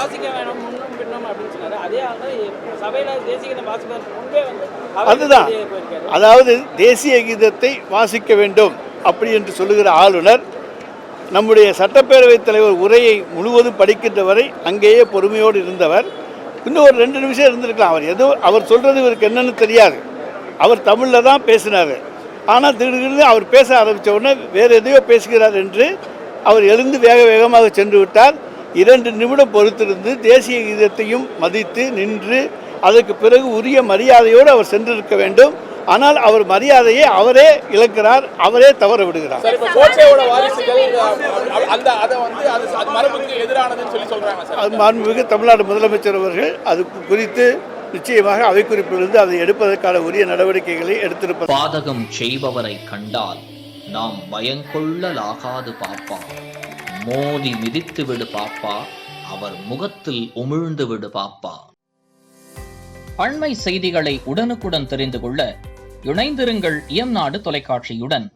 வாசிக்க வேணும் முன்னும் பின்னும் அப்படின்னு சொன்னாரு. அதே ஆள் சபையில தேசிய கீதம் வாசிப்பதற்கு முன்பே வந்து அதுதான், அதாவது தேசிய கீதத்தை வாசிக்க வேண்டும் அப்படி என்று சொல்லுகிற ஆளுநர் நம்முடைய சட்டப்பேரவைத் தலைவர் உரையை முழுவதும் படிக்கின்ற வரை அங்கேயே பொறுமையோடு இருந்தவர். இன்னும் ஒரு 2 நிமிஷம் இருந்திருக்கலாம். அவர் சொல்கிறது இவருக்கு என்னன்னு தெரியாது. அவர் தமிழில் தான் பேசினார். ஆனால் திடீர்னு அவர் பேச ஆரம்பித்த உடனே வேறு எதையோ பேசுகிறார் என்று அவர் எழுந்து வேக வேகமாக சென்று விட்டார். 2 நிமிடம் பொறுத்திருந்து தேசிய கீதத்தையும் மதித்து நின்று அதற்கு பிறகு உரிய மரியாதையோடு அவர் சென்றிருக்க வேண்டும். ஆனால் அவர் மரியாதையை அவரே இழக்கிறார், அவரே தவற விடுகிறார். அது மாண்புமிகு தமிழ்நாடு முதலமைச்சர் அவர்கள் அது குறித்து நிச்சயமாக அவை குறிப்பிலிருந்து அதை எடுப்பதற்கான உரிய நடவடிக்கைகளை எடுத்திருப்பார். பாதகம் செய்பவரை கண்டால் நாம் பயங்கொள்ளலாகாது பாப்பா, மோதி மிதித்து விடு பாப்பா, அவர் முகத்தில் உமிழ்ந்து விடு பாப்பா. அண்மை செய்திகளை உடனுக்குடன் தெரிந்து கொள்ள இணைந்திருங்கள் இயம்நாடு தொலைக்காட்சியுடன்.